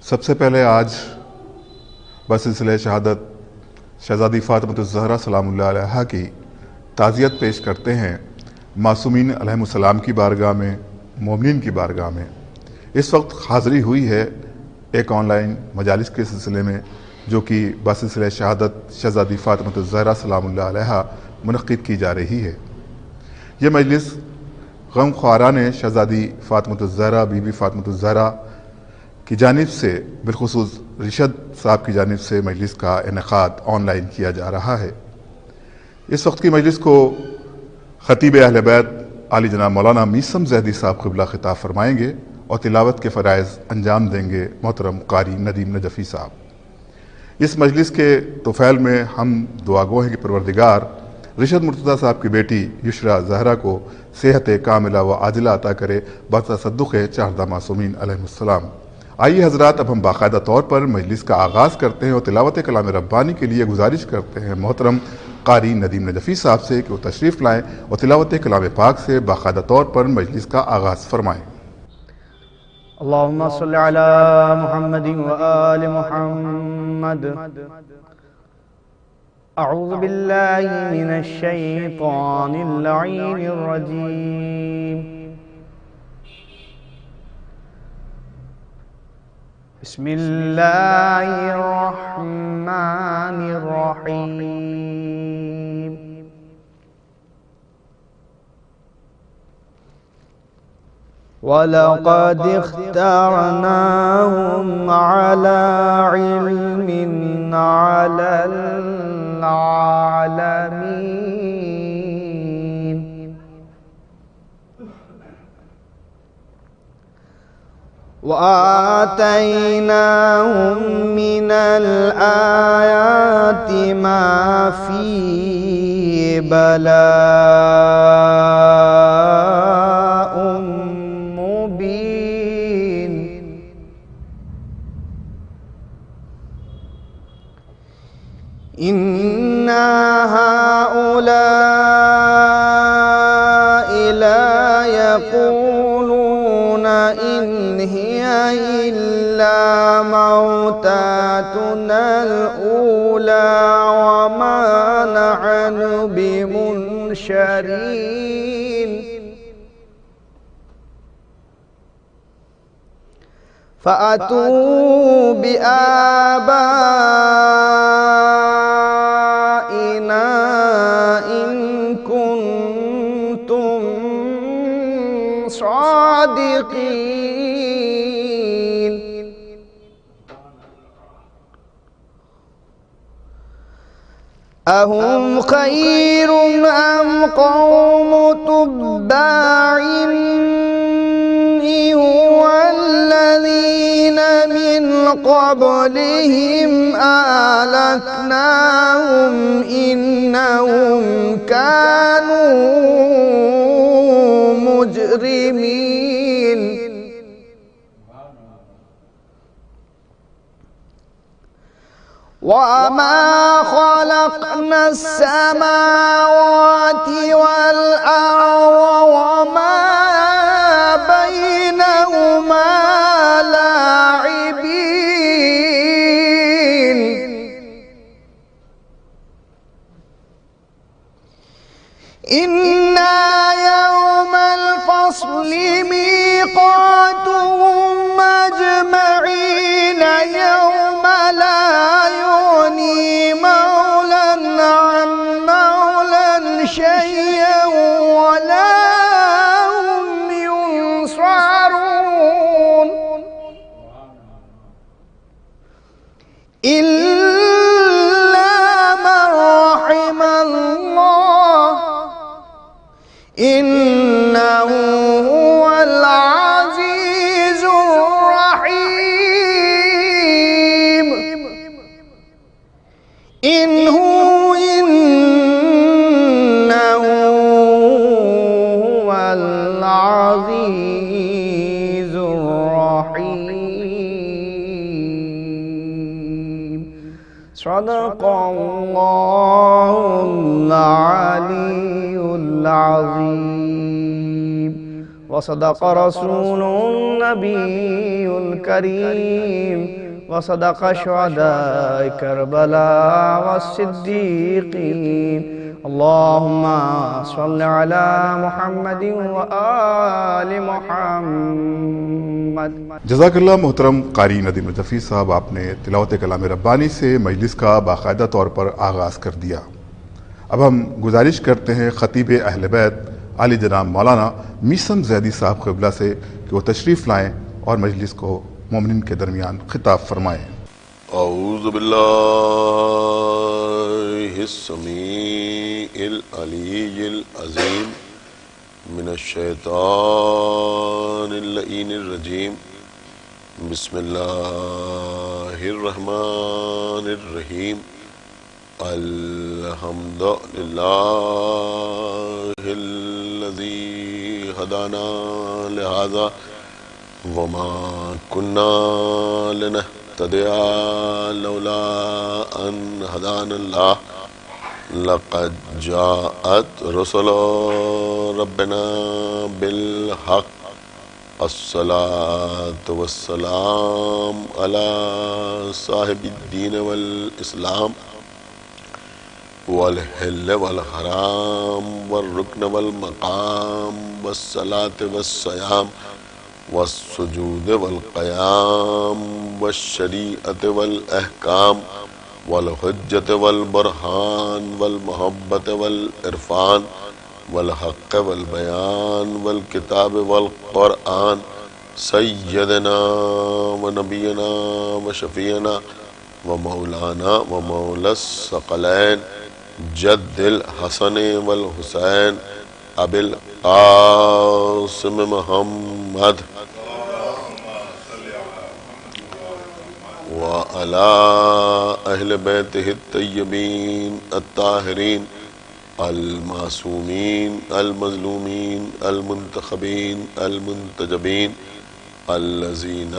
سب سے پہلے آج بسلسلہ شہادت شہزادی فاطمۃ الزہرا سلام اللہ علیہا کی تعزیت پیش کرتے ہیں معصومین علیہم السلام کی بارگاہ میں، مومنین کی بارگاہ میں۔ اس وقت حاضری ہوئی ہے ایک آن لائن مجالس کے سلسلے میں جو کہ بسلسلہ شہادت شہزادی فاطمۃ الزہرا سلام اللہ علیہا منعقد کی جا رہی ہے۔ یہ مجلس غم خواران شہزادی فاطمۃ الزہرا بی بی فاطمۃ الزہرا کی جانب سے، بالخصوص رشد صاحب کی جانب سے مجلس کا انعقاد آن لائن کیا جا رہا ہے۔ اس وقت کی مجلس کو خطیب اہل بیت عالی جناب مولانا میثم زیدی صاحب قبلہ خطاب فرمائیں گے اور تلاوت کے فرائض انجام دیں گے محترم قاری ندیم نجفی صاحب۔ اس مجلس کے طفیل میں ہم دعا گو ہیں کہ پروردگار رشد مرتضیٰ صاحب کی بیٹی یشرا زہرا کو صحت کاملہ و عاجلہ عطا کرے بتصدق چاردہ معصومین علیہم السلام۔ آئیے حضرات، اب ہم باقاعدہ طور پر مجلس کا آغاز کرتے ہیں اور تلاوت کلام ربانی کے لیے گزارش کرتے ہیں محترم قاری ندیم نجفی صاحب سے کہ وہ تشریف لائیں اور تلاوت کلام پاک سے باقاعدہ طور پر مجلس کا آغاز فرمائیں۔ اللہم صلی علی محمد و آل محمد۔ اعوذ باللہ من الشیطان اللعین الرجیم۔ بسم اللہ الرحمن الرحیم۔ وَلَقَدِ اخْتَرْنَاهُمْ عَلَى عِلْمٍ عَلَى الْعَالَمِينَ۔ وَآتَيْنَاهُمْ مِنَ الْآيَاتِ مَا فِيهِ بَلَاءٌ مُبِينٌ۔ إِنَّ هَؤُلَاءِ لَا يَقُولُونَ إِنْ هِيَ إِلَّا مَوْتَاتُنَا الْأُولَى وَمَا نَحْنُ بِمُنشَرِينَ۔ فَأْتُوا بِآبَائِنَا إِن كُنتُمْ صَادِقِينَ۔ أَهُمْ خَيْرٌ أَمْ قَوْمُ تُبَّعٍ وَالَّذِينَ مِنْ قَبْلِهِمْ أَهْلَكْنَاهُمْ إِنَّهُمْ كَانُوا مُجْرِمِينَ۔ وَمَا خَلَقْنَا السَّمَاوَاتِ وَالْأَرْضَ وَمَا بَيْنَهُمَا لاعبين۔ إِنَّ يَوْمَ الْفَصْلِ مِيقَاتُهُمْ أَجْمَعِينَ يَوْمَ لَا يُغْنِي مَوْلًى عَنْ مَوْلًى شَيْئًا وَلَا هُمْ يُنصَرُونَ إِلَّا مَنْ رَحِمَ اللَّهُ إِنَّهُ هُوَ الْعَزِيزُ الرَّحِيمُ۔ إِنَّهُ هُوَ الْعَزِيزُ الرَّحِيمُ۔ صدق الله العلي العظيم۔ وصدق رسول النبي الكريم وصدق شهداء كربلاء والصديقين اللهم صل على محمد وآل محمد. جزاک اللہ محترم قاری ندیم نجفی صاحب، آپ نے تلاوت کلام ربانی سے مجلس کا باقاعدہ طور پر آغاز کر دیا. اب ہم گزارش کرتے ہیں خطیب اہل بیت علی جناب مولانا میثم زیدی صاحب قبلہ سے کہ وہ تشریف لائیں اور مجلس کو مومنین کے درمیان خطاب فرمائیں. اعوذ باللہ السمیع العلی العظیم من الشیطان اللعین الرجیم. بسم اللہ الرحمن الرحیم. الحمد للہ الذی ہدانا لہذا وما كنا لنهتدي لولا أن هدانا الله لقد جاءت رسل ربنا بالحق. الصلاة والسلام على صاحب الدين والإسلام والحل والحرام والركن والمقام والصلاة والصيام والسجود والقيام والشريعة والأحكام والحجة والبرهان والمحبة والعرفان والحق والبيان والكتاب والقرآن. سيدنا ونبينا وشفيعنا ومولانا ومولى الثقلين جد الحسن والحسين أبي القاسم محمد وعلى أهل بيته الطيبين الطاهرين المعصومين المظلومين المنتخبين المنتجبين الذين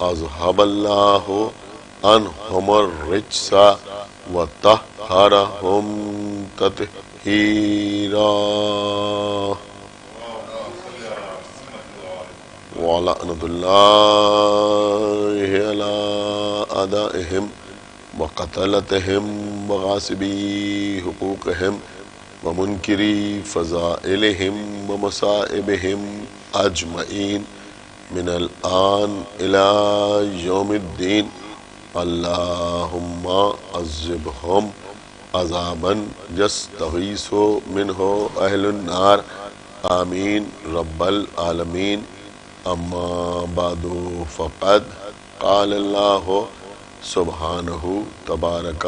أذهب الله عنهم الرجس وطهرهم تطهيرا. ولعنة الله على أعدائهم وقتلتهم وغاصبي حقوقهم ومنكري فضائلهم ومصائبهم أجمعين من الآن إلى يوم الدين. اللهم عذبهم عذابا يستغيث منه أهل النار. آمين رب العالمين. اما بعد فقد قال الله سبحانه تبارك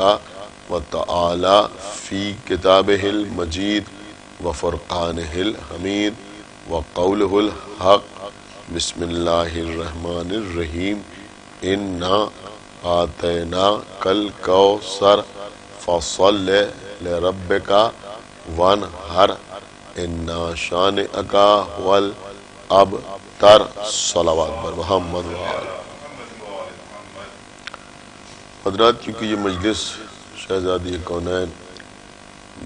وتعالى في كتابه المجيد وفرقانه الحميد وقوله الحق. بسم الله الرحمن الرحيم. إنا آتيناك الكوثر فصل لربك وانحر إن شانئك هو الأبتر. صلوات بر محمد وآل. حضرات، کیونکہ یہ مجلس شہزادی کونین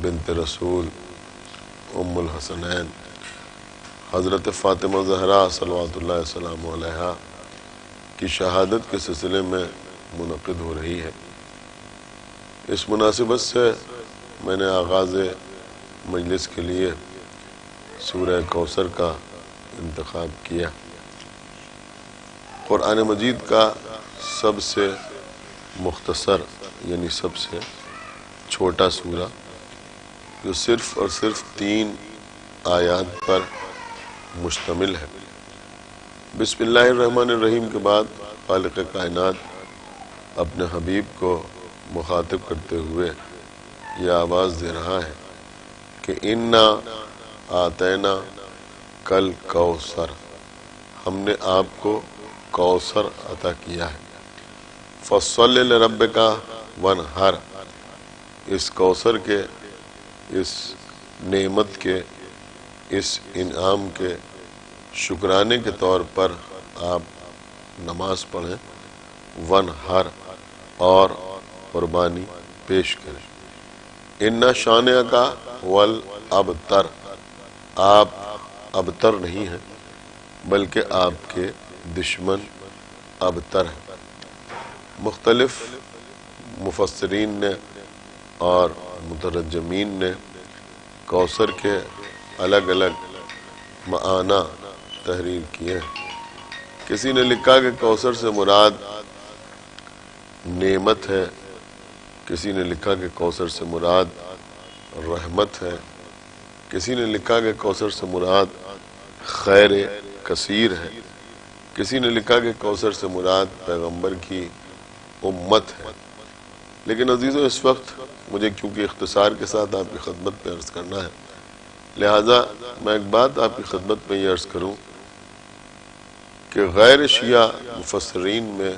بنت رسول ام الحسنین حضرت فاطمہ زہرا صلوات اللہ وسلام علیہا کی شہادت کے سلسلے میں منعقد ہو رہی ہے، اس مناسبت سے میں نے آغاز مجلس کے لیے سورہ کوثر کا انتخاب کیا. قرآن مجید کا سب سے مختصر یعنی سب سے چھوٹا سورہ جو صرف اور صرف 3 آیات پر مشتمل ہے. بسم اللہ الرحمن الرحیم کے بعد خالق کائنات اپنے حبیب کو مخاطب کرتے ہوئے یہ آواز دے رہا ہے کہ انا آتینا کل کوثر، ہم نے آپ کو کوثر عطا کیا ہے. فصل لربک وانحر، اس کوثر کے، اس نعمت کے، اس انعام کے شکرانے کے طور پر آپ نماز پڑھیں. وانحر، اور قربانی پیش کریں. ان شانئک والابتر، آپ ابتر نہیں ہیں بلکہ آپ کے دشمن ابتر ہیں۔ مختلف مفسرین نے اور مترجمین نے کوثر کے الگ الگ معانی تحریر کیے ہیں۔ کسی نے لکھا کہ کوثر سے مراد نعمت ہے، کسی نے لکھا کہ کوثر سے مراد رحمت ہے، کسی نے لکھا کہ کوثر سے مراد خیر کثیر ہے، کسی نے لکھا کہ کوثر سے مراد پیغمبر کی امت ہے۔ لیکن عزیزو، اس وقت مجھے کیونکہ اختصار کے ساتھ آپ کی خدمت میں عرض کرنا ہے، لہذا میں ایک بات آپ کی خدمت میں یہ عرض کروں کہ غیر شیعہ مفسرین میں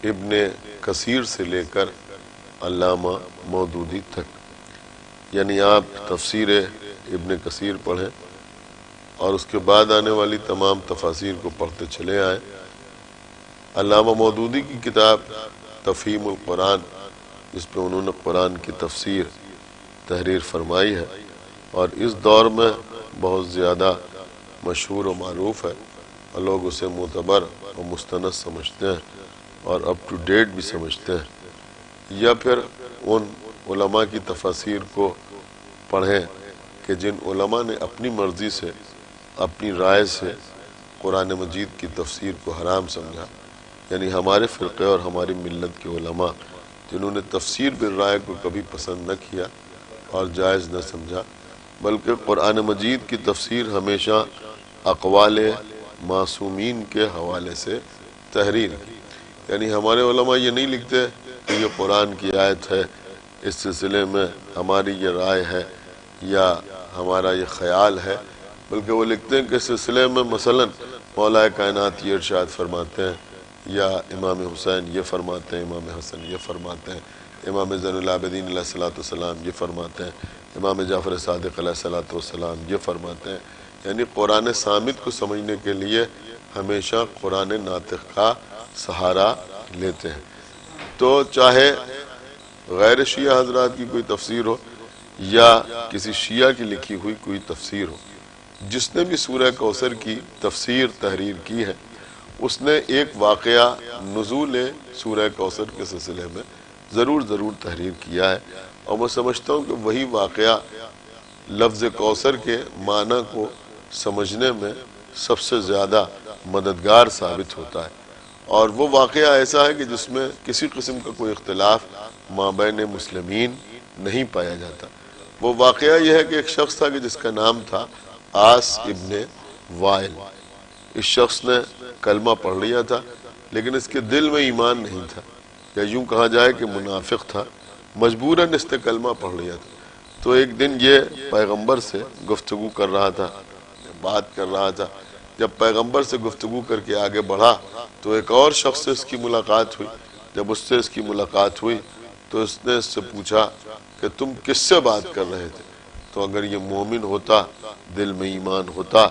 ابن کثیر سے لے کر علامہ مودودی تک، یعنی آپ تفسیر ابن کثیر پڑھیں اور اس کے بعد آنے والی تمام تفاسیر کو پڑھتے چلے آئیں۔ علامہ مودودی کی کتاب تفہیم القرآن، جس پہ انہوں نے قرآن کی تفسیر تحریر فرمائی ہے اور اس دور میں بہت زیادہ مشہور و معروف ہے اور لوگ اسے معتبر اور مستند سمجھتے ہیں اور اپ ٹو ڈیٹ بھی سمجھتے ہیں، یا پھر ان علماء کی تفاسیر کو پڑھیں کہ جن علماء نے اپنی مرضی سے، اپنی رائے سے قرآن مجید کی تفسیر کو حرام سمجھا، یعنی ہمارے فرقے اور ہماری ملت کے علماء جنہوں نے تفسیر بالرائے کو کبھی پسند نہ کیا اور جائز نہ سمجھا، بلکہ قرآن مجید کی تفسیر ہمیشہ اقوال معصومین کے حوالے سے تحریر کی۔ یعنی ہمارے علماء یہ نہیں لکھتے کہ یہ قرآن کی آیت ہے، اس سلسلے میں ہماری یہ رائے ہے یا ہمارا یہ خیال ہے، بلکہ وہ لکھتے ہیں کہ اس سلسلے میں مثلا مولا کائنات یہ ارشاد فرماتے ہیں، یا امام حسین یہ فرماتے ہیں، امام حسن یہ فرماتے ہیں، امام زین العابدین علیہ الصلوۃ والسلام یہ فرماتے ہیں، امام جعفر صادق علیہ الصلوۃ والسلام یہ فرماتے ہیں۔ یعنی قرآن صامت کو سمجھنے کے لیے ہمیشہ قرآن ناطق کا سہارا لیتے ہیں۔ تو چاہے غیر شیعہ حضرات کی کوئی تفسیر ہو یا کسی شیعہ کی لکھی ہوئی کوئی تفسیر ہو، جس نے بھی سورہ کوثر کی تفسیر تحریر کی ہے، اس نے ایک واقعہ نزول سورہ کوثر کے سلسلے میں ضرور تحریر کیا ہے، اور میں سمجھتا ہوں کہ وہی واقعہ لفظ کوثر کے معنی کو سمجھنے میں سب سے زیادہ مددگار ثابت ہوتا ہے، اور وہ واقعہ ایسا ہے کہ جس میں کسی قسم کا کوئی اختلاف مابین مسلمین نہیں پایا جاتا۔ وہ واقعہ یہ ہے کہ ایک شخص تھا کہ جس کا نام تھا عاص ابن وائل۔ اس شخص نے کلمہ پڑھ لیا تھا لیکن اس کے دل میں ایمان نہیں تھا، یا یوں کہا جائے کہ منافق تھا، مجبوراً اس نے کلمہ پڑھ لیا تھا۔ تو ایک دن یہ پیغمبر سے گفتگو کر رہا تھا، بات کر رہا تھا۔ جب پیغمبر سے گفتگو کر کے آگے بڑھا تو ایک اور شخص سے اس کی ملاقات ہوئی۔ جب اس سے اس کی ملاقات ہوئی تو اس نے اس سے پوچھا کہ تم کس سے بات کر رہے تھے؟ تو اگر یہ مومن ہوتا، دل میں ایمان ہوتا،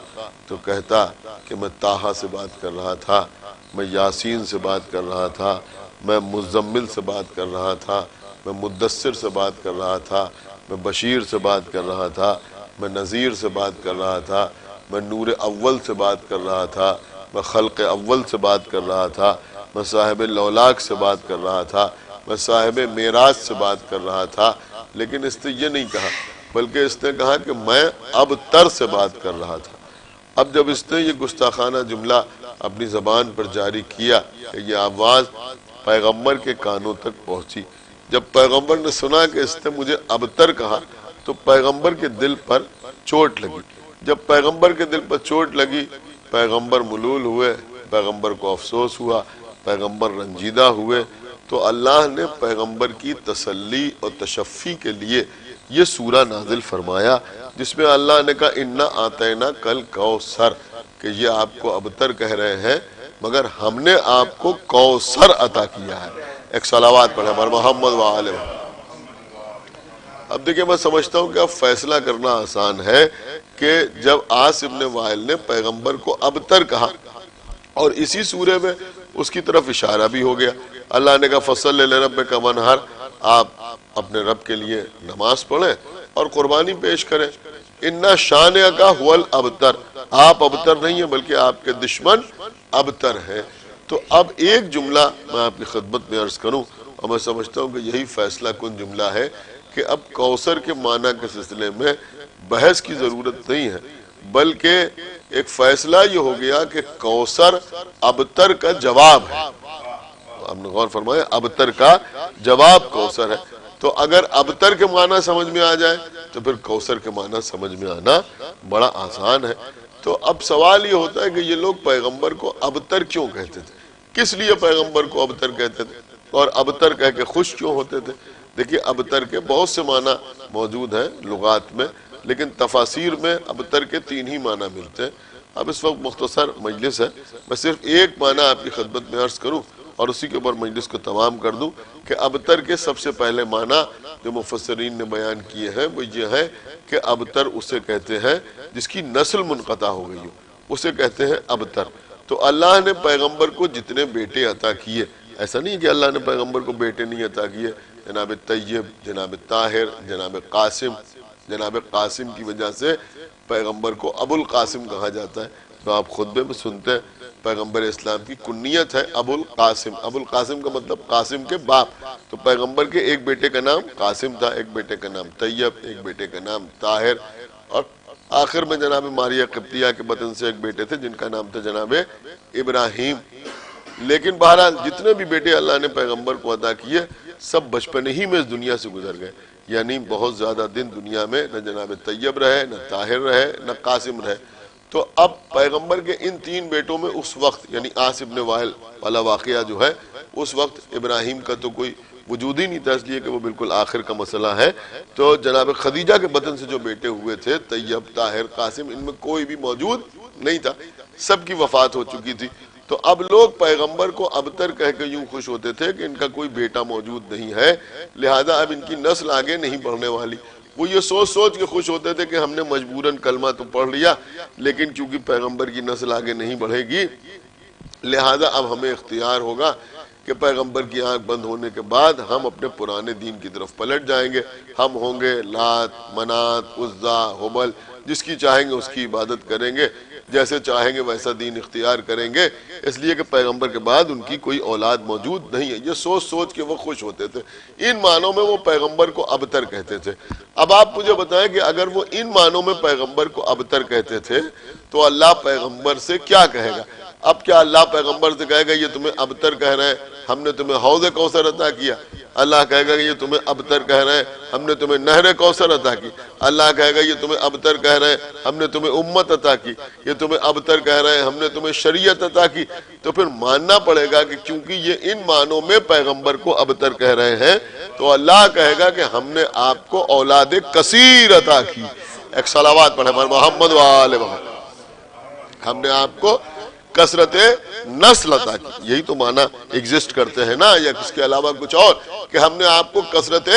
تو کہتا کہ میں طٰہٰ سے بات کر رہا تھا، میں یاسین سے بات کر رہا تھا، میں مزمل سے بات کر رہا تھا، میں مدثر سے بات کر رہا تھا، میں بشیر سے بات کر رہا تھا، میں نذیر سے بات کر رہا تھا، میں نور اول سے بات کر رہا تھا، میں خلق اول سے بات کر رہا تھا، میں صاحب لولاک سے بات کر رہا تھا، میں صاحب معراج سے بات کر رہا تھا۔ لیکن اس نے یہ نہیں کہا، بلکہ اس نے کہا کہ میں ابتر سے بات کر رہا تھا۔ اب جب اس نے یہ گستاخانہ جملہ اپنی زبان پر جاری کیا کہ یہ آواز پیغمبر کے کانوں تک پہنچی۔ جب پیغمبر نے سنا کہ اس نے مجھے ابتر کہا تو پیغمبر کے دل پر چوٹ لگی۔ جب پیغمبر کے دل پر چوٹ لگی، پیغمبر ملول ہوئے، پیغمبر کو افسوس ہوا، پیغمبر رنجیدہ ہوئے، تو اللہ نے پیغمبر کی تسلی اور تشفی کے لیے یہ سورہ نازل فرمایا، جس میں اللہ نے کہا اِنَّا أَعْطَيْنَاكَ الْكَوْثَرَ، کہ یہ آپ کو ابتر کہہ رہے ہیں مگر ہم نے آپ کو کوثر عطا کیا ہے۔ ایک صلوات پڑھیں بر محمد وآلہ۔ اب دیکھیں، میں سمجھتا ہوں کہ اب فیصلہ کرنا آسان ہے کہ جب عاص ابن وائل نے پیغمبر کو ابتر کہا اور اسی سورے میں اس کی طرف اشارہ بھی ہو گیا، اللہ نے کہا فَصَلِّ لِرَبِّكَ وَانْحَرْ، آپ اپنے رب کے لیے نماز پڑھیں اور قربانی پیش کریں۔ اِنَّ شَانِئَکَ هُوَ الْأَبْتَرُ، آپ ابتر نہیں ہیں بلکہ آپ کے دشمن ابتر ہیں۔ تو اب ایک جملہ میں آپ کی خدمت میں عرض کروں، اور میں سمجھتا ہوں کہ یہی فیصلہ کن جملہ ہے کہ اب کوثر کے معنی کے سلسلے میں بحث کی ضرورت نہیں ہے، بلکہ ایک فیصلہ یہ ہو گیا کہ کوثر ابتر کا جواب ہے۔ آپ نے غور فرمایا، ابتر کا جواب کوثر ہے۔ تو اگر ابتر کے معنی سمجھ میں آ جائے تو پھر کوثر کے معنی سمجھ میں آنا بڑا آسان ہے۔ تو اب سوال یہ ہوتا ہے کہ یہ لوگ پیغمبر کو ابتر کیوں کہتے تھے، کس لیے پیغمبر کو ابتر کہتے تھے، اور ابتر کہہ کے خوش کیوں ہوتے تھے؟ دیکھیے ابتر کے بہت سے معنی موجود ہیں لغات میں، لیکن تفاسیر میں ابتر کے 3 ہی معنی ملتے ہیں۔ اب اس وقت مختصر مجلس ہے، میں صرف ایک معنی آپ کی خدمت میں عرض کروں اور اسی کے اوپر مجلس کو تمام کر دوں کہ ابتر کے سب سے پہلے معنی جو مفسرین نے بیان کیے ہیں وہ یہ ہے کہ ابتر اسے کہتے ہیں جس کی نسل منقطع ہو گئی ہو، اسے کہتے ہیں ابتر۔ تو اللہ نے پیغمبر کو جتنے بیٹے عطا کیے، ایسا نہیں کہ اللہ نے پیغمبر کو بیٹے نہیں عطا کیے، جناب طیب، جناب طاہر، جناب قاسم، جناب قاسم کی وجہ سے پیغمبر کو ابو القاسم کہا جاتا ہے۔ تو آپ خطبے میں سنتے ہیں پیغمبر اسلام کی کنیت ہے ابو القاسم، ابو القاسم کا مطلب قاسم کے باپ۔ تو پیغمبر کے ایک بیٹے کا نام قاسم تھا، ایک بیٹے کا نام طیب، ایک بیٹے کا نام طاہر، اور آخر میں جناب ماریہ قبطیہ کے بطن سے ایک بیٹے تھے جن کا نام تھا جناب ابراہیم۔ لیکن بہرحال جتنے بھی بیٹے اللہ نے پیغمبر کو عطا کیے سب بچپن ہی میں اس دنیا سے گزر گئے، یعنی بہت زیادہ دن دنیا میں نہ جناب طیب رہے، نہ طاہر رہے، نہ قاسم رہے۔ تو اب پیغمبر کے ان 3 بیٹوں میں اس وقت یعنی عاص ابن وائل والا واقعہ جو ہے، اس وقت ابراہیم کا تو کوئی وجود ہی نہیں تھا، اس لیے کہ وہ بالکل آخر کا مسئلہ ہے۔ تو جناب خدیجہ کے بطن سے جو بیٹے ہوئے تھے طیب، طاہر، قاسم، ان میں کوئی بھی موجود نہیں تھا، سب کی وفات ہو چکی تھی۔ تو اب لوگ پیغمبر کو ابتر کہہ کے یوں خوش ہوتے تھے کہ ان کا کوئی بیٹا موجود نہیں ہے، لہذا اب ان کی نسل آگے نہیں بڑھنے والی۔ وہ یہ سوچ سوچ کے خوش ہوتے تھے کہ ہم نے مجبوراً کلمہ تو پڑھ لیا، لیکن چونکہ پیغمبر کی نسل آگے نہیں بڑھے گی، لہذا اب ہمیں اختیار ہوگا کہ پیغمبر کی آنکھ بند ہونے کے بعد ہم اپنے پرانے دین کی طرف پلٹ جائیں گے۔ ہم ہوں گے لات، منات، عزا، حبل، جس کی چاہیں گے اس کی عبادت کریں گے، جیسے چاہیں گے ویسا دین اختیار کریں گے، اس لیے کہ پیغمبر کے بعد ان کی کوئی اولاد موجود نہیں ہے۔ یہ سوچ سوچ کے وہ خوش ہوتے تھے۔ ان معنوں میں وہ پیغمبر کو ابتر کہتے تھے۔ اب آپ مجھے بتائیں کہ اگر وہ ان معنوں میں پیغمبر کو ابتر کہتے تھے تو اللہ پیغمبر سے کیا کہے گا؟ اب کیا اللہ پیغمبر سے کہے گا یہ تمہیں ابتر کہہ رہے ہیں، ہم نے تمہیں حوض کوثر عطا کیا؟ اللہ کہے گا کہ یہ تمہیں ابتر کہہ رہے ہیں، ہم نے تمہیں نہر کوثر عطا کی؟ اللہ کہے گا یہ تمہیں ابتر کہہ رہے ہیں، ہم نے تمہیں امت عطا کی؟ یہ تمہیں ابتر کہہ رہے ہیں، ہم نے تمہیں شریعت عطا کی؟ تو پھر ماننا پڑے گا کہ کیونکہ یہ ان معنوں میں پیغمبر کو ابتر کہہ رہے ہیں تو اللہ کہے گا کہ ہم نے آپ کو اولاد کثیر عطا کی۔ ایک صلوات پڑھے محمد و آل محمد۔ ہم نے آپ کو کثرت نسل عطا کی، یہی تو معنی ایگزسٹ کرتے ہیں نا، یا اس کے علاوہ کچھ اور، کہ ہم نے آپ کو کثرت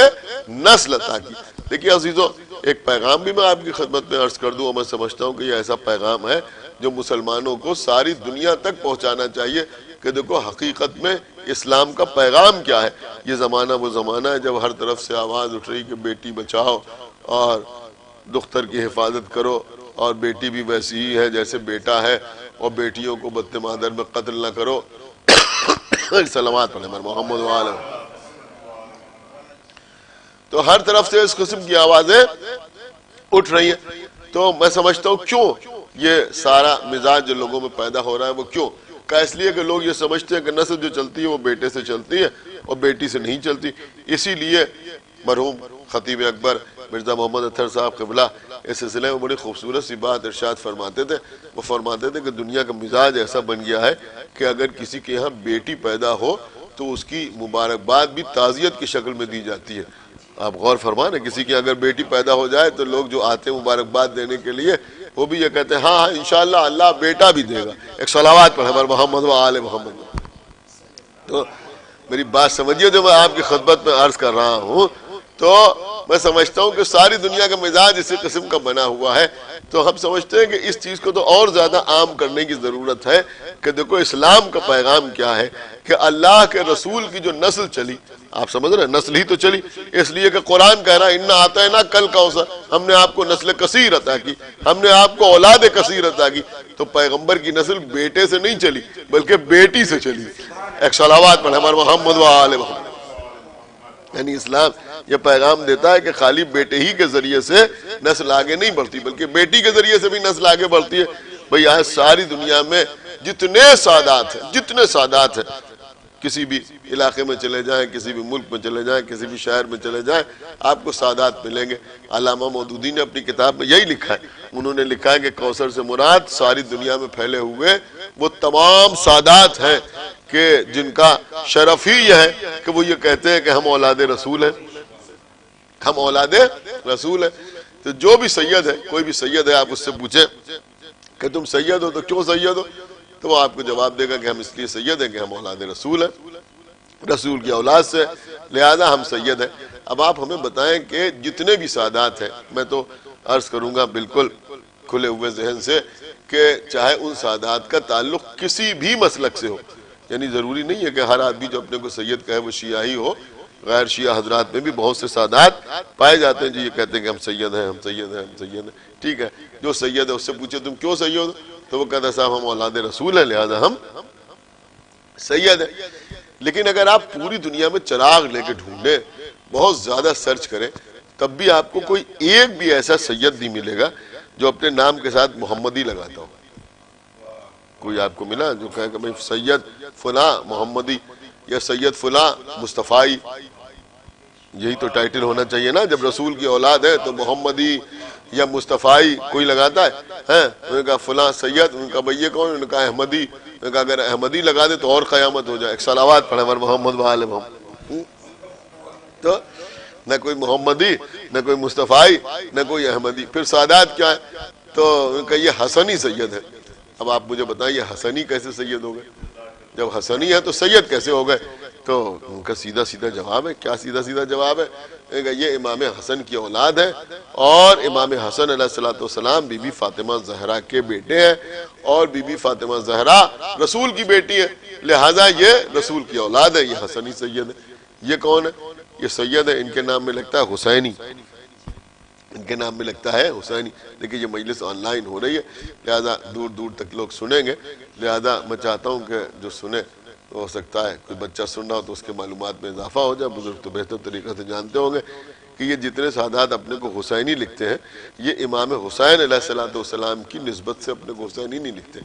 نسل عطا کی۔ دیکھیے عزیزو، ایک پیغام بھی میں آپ کی خدمت میں عرض کر دوں، اور میں سمجھتا ہوں کہ یہ ایسا پیغام ہے جو مسلمانوں کو ساری دنیا تک پہنچانا چاہیے کہ دیکھو حقیقت میں اسلام کا پیغام کیا ہے۔ یہ زمانہ وہ زمانہ ہے جب ہر طرف سے آواز اٹھ رہی کہ بیٹی بچاؤ اور دختر کی حفاظت کرو، اور بیٹی بھی ویسی ہی ہے جیسے بیٹا ہے، اور بیٹیوں کو بد مادر میں قتل نہ کرو۔ صلوات پڑھیں محمد و آل۔ تو ہر طرف سے اس قسم کی آوازیں اٹھ رہی ہیں۔ تو میں سمجھتا ہوں کیوں یہ سارا مزاج جو لوگوں میں پیدا ہو رہا ہے وہ کیوں کہ اس لیے کہ لوگ یہ سمجھتے ہیں کہ نسل جو چلتی ہے وہ بیٹے سے چلتی ہے اور بیٹی سے نہیں چلتی۔ اسی لیے مرحوم خطیب اکبر مرزا محمد اطہر صاحب قبلہ اس سلسلے میں بڑی خوبصورت سی بات ارشاد فرماتے تھے۔ وہ فرماتے تھے کہ دنیا کا مزاج ایسا بن گیا ہے کہ اگر کسی کے یہاں بیٹی پیدا ہو تو اس کی مبارکباد بھی تعزیت کی شکل میں دی جاتی ہے۔ آپ غور فرمائیں، کسی کی اگر بیٹی پیدا ہو جائے تو لوگ جو آتے ہیں مبارکباد دینے کے لیے وہ بھی یہ کہتے ہیں ہاں ہاں انشاءاللہ اللہ بیٹا بھی دے گا۔ ایک صلوات پڑھیں محمد و آل محمد۔ تو میری بات سمجھیے جو میں آپ کی خدمت میں عرض کر رہا ہوں، تو میں سمجھتا ہوں کہ ساری دنیا کا مزاج اسی قسم کا بنا ہوا ہے، تو ہم سمجھتے ہیں کہ اس چیز کو تو اور زیادہ عام کرنے کی ضرورت ہے کہ دیکھو اسلام کا پیغام کیا ہے کہ اللہ کے رسول کی جو نسل چلی، آپ سمجھ رہے ہیں نسل ہی تو چلی، اس لیے کہ قرآن کہہ رہا ہے انا اعطینا کل کوثر، ہم نے آپ کو نسل کثیر عطا کی، ہم نے آپ کو اولاد کثیر عطا کی۔ تو پیغمبر کی نسل بیٹے سے نہیں چلی بلکہ بیٹی سے چلی۔ ایک صلوات پڑھیں ہمارے محمد و آل محمد۔ یعنی اسلام یہ پیغام دیتا ہے کہ خالی بیٹے ہی کے ذریعے سے نسل آگے نہیں بڑھتی بلکہ بیٹی کے ذریعے سے بھی نسل آگے بڑھتی ہے۔ بھئی آج ساری دنیا میں جتنے سادات ہیں، کسی بھی علاقے میں چلے جائیں، کسی بھی ملک میں چلے جائیں، کسی بھی شہر میں چلے جائیں، آپ کو سادات ملیں گے۔ علامہ مودودی نے اپنی کتاب میں یہی لکھا ہے، انہوں نے لکھا ہے کہ کوثر سے مراد ساری دنیا میں پھیلے ہوئے وہ تمام سادات ہیں کہ جن کا شرف ہی یہ ہے کہ وہ یہ کہتے ہیں کہ ہم اولاد رسول ہیں، ہم اولاد رسول ہیں۔ تو جو بھی سید ہے، کوئی بھی سید ہے، آپ اس سے پوچھیں کہ تم سید ہو تو کیوں سید ہو، تو وہ آپ کو جواب دے گا کہ ہم اس لیے سید ہیں کہ ہم اولاد رسول ہیں، رسول کی اولاد سے، لہذا ہم سید ہیں۔ اب آپ ہمیں بتائیں کہ جتنے بھی سادات ہیں، میں تو عرض کروں گا بالکل کھلے ہوئے ذہن سے کہ چاہے ان سادات کا تعلق کسی بھی مسلک سے ہو، یعنی ضروری نہیں ہے کہ ہر آدمی جو اپنے کو سید کہے وہ شیعہ ہی ہو، غیر شیعہ حضرات میں بھی بہت سے سادات پائے جاتے ہیں جو یہ کہتے ہیں کہ ہم سید ہیں، ہم سید ہیں، ہم سید ہیں۔ ٹھیک ہے، جو سید ہے اس سے پوچھے تم کیوں سید ہو، تو وہ کہتا ہے صاحب ہم اولاد رسول ہیں لہذا ہم سید ہیں۔ لیکن اگر آپ پوری دنیا میں چراغ لے کے ڈھونڈیں، بہت زیادہ سرچ کریں، تب بھی آپ کو کوئی ایک بھی ایسا سید نہیں ملے گا جو اپنے نام کے ساتھ محمدی لگاتا ہو۔ کوئی آپ کو ملا جو کہے کہ بھئی سید فلاں محمدی یا سید فلاں مصطفی؟ یہی تو ٹائٹل ہونا چاہیے نا، جب رسول کی اولاد ہے تو محمدی یا مصطفی کوئی لگاتا ہے؟ انہوں نے کہا فلاں سید، انہوں نے کہا بھئی یہ کون؟ انہوں نے کہا احمدی۔ انہوں نے کہا اگر احمدی لگا دے تو اور قیامت ہو جائے۔ ایک صلوات پڑھے محمد و آل محمد۔ تو نہ کوئی محمدی، نہ کوئی مصطفی، نہ کوئی احمدی۔ پھر سادات کیا ہے؟ تو انہوں نے کہا یہ حسنی سید ہے۔ اب آپ مجھے بتائیں یہ حسنی کیسے سید ہو گئے؟ جب حسنی ہے تو سید کیسے ہو گئے؟ تو ان کا سیدھا سیدھا جواب ہے، کیا سیدھا سیدھا جواب ہے؟ یہ امام حسن کی اولاد ہے، اور امام حسن علیہ السلام بی بی فاطمہ زہرا کے بیٹے ہیں، اور بی بی فاطمہ زہرا رسول کی بیٹی ہے، لہذا یہ رسول کی اولاد ہے، یہ حسنی سید ہے۔ یہ کون ہے؟ یہ سید ہے، ان کے نام میں لگتا ہے حسینی، ان کے نام میں لگتا ہے حسینی۔ لیکن یہ مجلس آن لائن ہو رہی ہے لہذا دور دور تک لوگ سنیں گے، لہذا میں چاہتا ہوں کہ جو سنے ہو سکتا ہے کوئی بچہ سن رہا ہو تو اس کے معلومات میں اضافہ ہو جائے۔ بزرگ تو بہتر طریقے سے جانتے ہوں گے کہ یہ جتنے سادات اپنے کو حسینی لکھتے ہیں، یہ امام حسین علیہ السلام کی نسبت سے اپنے کو حسینی نہیں لکھتے،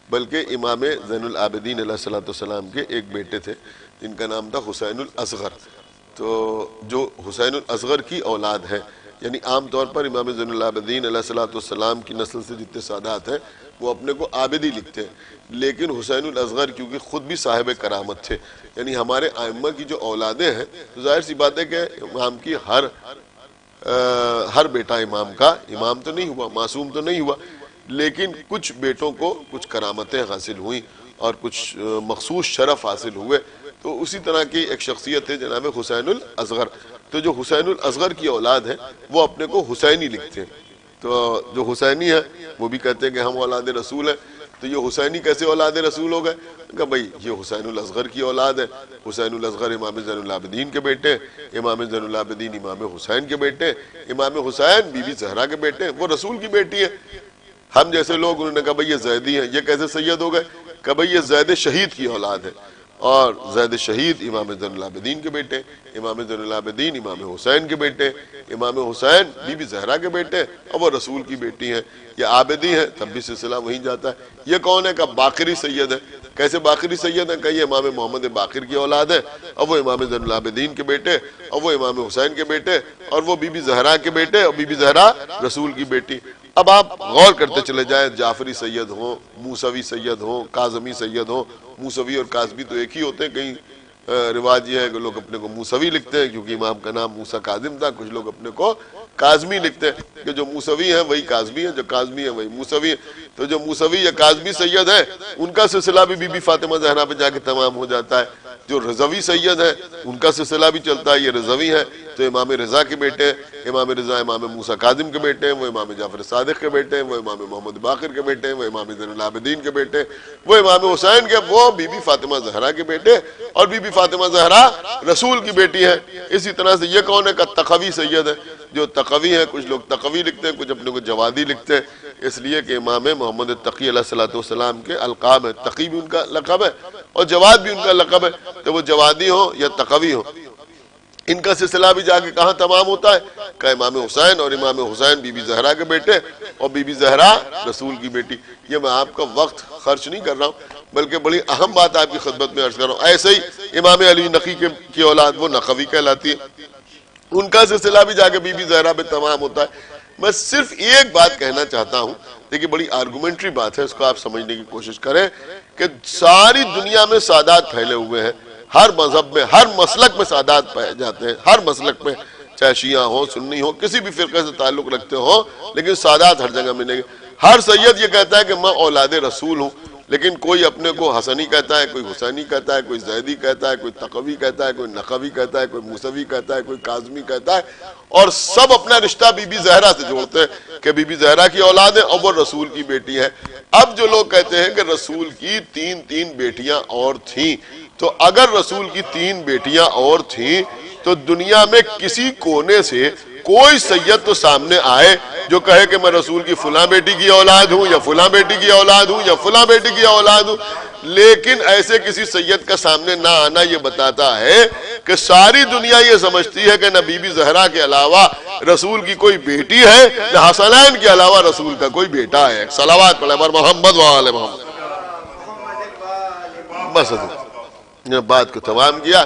بلکہ امام زین العابدین علیہ السلام کے ایک بیٹے تھے جن کا نام تھا حسین الاصغر۔ تو جو حسین الاصغر کی اولاد ہے، یعنی عام طور پر امام زین العابدین علیہ السلام کی نسل سے جتنے سادات ہیں وہ اپنے کو عابدی لکھتے ہیں، لیکن حسین الاصغر کیونکہ خود بھی صاحب کرامت تھے، یعنی ہمارے ائمہ کی جو اولادیں ہیں تو ظاہر سی بات ہے کہ امام کی ہر بیٹا امام کا امام تو نہیں ہوا، معصوم تو نہیں ہوا، لیکن کچھ بیٹوں کو کچھ کرامتیں حاصل ہوئیں اور کچھ مخصوص شرف حاصل ہوئے۔ تو اسی طرح کی ایک شخصیت ہے جناب حسین الاصغر۔ تو جو حسین الاصغر کی اولاد ہے وہ اپنے کو حسینی لکھتے ہیں، تو جو حسینی ہے وہ بھی کہتے ہیں کہ ہم اولاد رسول ہیں۔ تو یہ حسینی کیسے اولاد رسول ہو گئے؟ کہ بھئی یہ حسین الاصغر کی اولاد ہے، حسین الاصغر امام زین العابدین کے بیٹے، امام زین العابدین امام حسین کے بیٹے، امام حسین بی بی زہرا کے بیٹے، وہ رسول کی بیٹی ہے۔ ہم جیسے لوگ انہوں نے کہا بھئی یہ زیدی ہیں، یہ کیسے سید ہو گئے؟ کہ بھئی یہ زید شہید کی اولاد ہے، اور زید شہید امام زین العابدین کے بیٹے، امام زین العابدین امام حسین کے بیٹے، امام حسین بی بی زہرا کے بیٹے، اور وہ رسول کی بیٹی ہیں۔ یہ عابدی ہے تب بھی سلسلہ وہیں جاتا ہے۔ یہ کون ہے؟ کہ باقری سید ہے۔ کیسے باقری سید ہے؟ کہ یہ امام محمد باقر کی اولاد ہے، اور وہ امام زین العابدین کے بیٹے، اور وہ امام حسین کے بیٹے، اور وہ بی بی زہرا کے بیٹے، اور بی بی زہرا رسول کی بیٹی۔ اب آپ غور کرتے چلے جائیں، جعفری سید ہوں، موسوی سید ہوں، کاظمی سید ہوں۔ موسوی اور کاظمی تو ایک ہی ہوتے ہیں، کہیں رواج یہ ہے کہ لوگ اپنے کو موسوی لکھتے ہیں کیونکہ امام کا نام موسیٰ کاظم تھا، کچھ لوگ اپنے کو کاظمی لکھتے ہیں کہ جو موسوی ہیں وہی کاظمی ہیں، جو کاظمی ہیں وہی موسوی ہیں۔ تو جو موسوی یا کاظمی سید ہیں ان کا سلسلہ بھی بی بی فاطمہ زہرا پہ جا کے تمام ہو جاتا ہے، جو رضوی سید ہیں ان کا سلسلہ بھی چلتا ہے، یہ رضوی ہیں تو امام رضا کے بیٹے ہیں، امام رضا امام موسیٰ کاظم کے بیٹے ہیں، وہ امام جعفر صادق کے بیٹے ہیں، وہ امام محمد باقر کے بیٹے ہیں، وہ امام زین العابدین کے بیٹے ہیں، وہ امام حسین کے، وہ بی بی فاطمہ زہرا کے بیٹے، اور بی بی فاطمہ زہرا رسول کی بیٹی ہے۔ اسی طرح سے یہ کون ہے کہ تقوی سید ہے، جو تقوی ہیں، کچھ لوگ تقوی لکھتے ہیں، کچھ اپنے کو جوادی لکھتے ہیں، اس لیے کہ امام محمد تقی علیہ الصلوۃ والسلام کے القاب ہے، تقی بھی ان کا لقب ہے اور جواد بھی ان کا لقب ہے، تو وہ جوادی ہو یا تقوی ہو، ان کا سلسلہ بھی جا کے کہاں تمام ہوتا ہے کہ امام حسین، اور امام حسین بی بی زہرا کے بیٹے اور بی بی زہرا رسول کی بیٹی۔ یہ میں آپ کا وقت خرچ نہیں کر رہا ہوں، بلکہ بڑی اہم بات آپ کی خدمت میں عرض کر رہا ہوں۔ ایسے ہی امام علی نقی کی اولاد وہ نقوی کہلاتی ہے، ان کا سلسلہ بھی جا کے بی بی زہرا پہ تمام ہوتا ہے۔ میں صرف ایک بات کہنا چاہتا ہوں، دیکھیں بڑی آرگومنٹری بات ہے، اس کو آپ سمجھنے کی کوشش کریں کہ ساری دنیا میں سادات پھیلے ہوئے ہیں، ہر مذہب میں، ہر مسلک میں سادات پائے جاتے ہیں، ہر مسلک میں، چاہے شیعہ ہو، سنی ہو، کسی بھی فرقے سے تعلق رکھتے ہو، لیکن سادات ہر جگہ ملیں گے۔ ہر سید یہ کہتا ہے کہ میں اولاد رسول ہوں، لیکن کوئی اپنے کو حسنی کہتا ہے، کوئی حسینی کہتا ہے، کوئی زیدی کہتا ہے، کوئی تقوی کہتا ہے، کوئی نقوی کہتا ہے، کوئی موسوی کہتا ہے، کوئی کاظمی کہتا ہے، اور سب اپنا رشتہ بی بی زہرا سے جوڑتے ہیں کہ بی بی زہرا کی اولاد ہے اور وہ رسول کی بیٹی ہے۔ اب جو لوگ کہتے ہیں کہ رسول کی تین بیٹیاں اور تھیں، تو اگر رسول کی 3 بیٹیاں اور تھیں تو دنیا میں کسی کونے سے کوئی سید تو سامنے آئے جو کہے کہ میں رسول کی فلاں بیٹی کی اولاد ہوں یا فلاں بیٹی کی اولاد ہوں یا فلاں بیٹی کی اولاد ہوں، لیکن ایسے کسی سید کا سامنے نہ آنا یہ بتاتا ہے کہ ساری دنیا یہ سمجھتی ہے کہ نہ بی بی زہرا کے علاوہ رسول کی کوئی بیٹی ہے، نہ حسنین کے علاوہ رسول کا کوئی بیٹا ہے۔ صلوات پڑھیں بر محمد وآل محمد۔ بس بات کو تمام کیا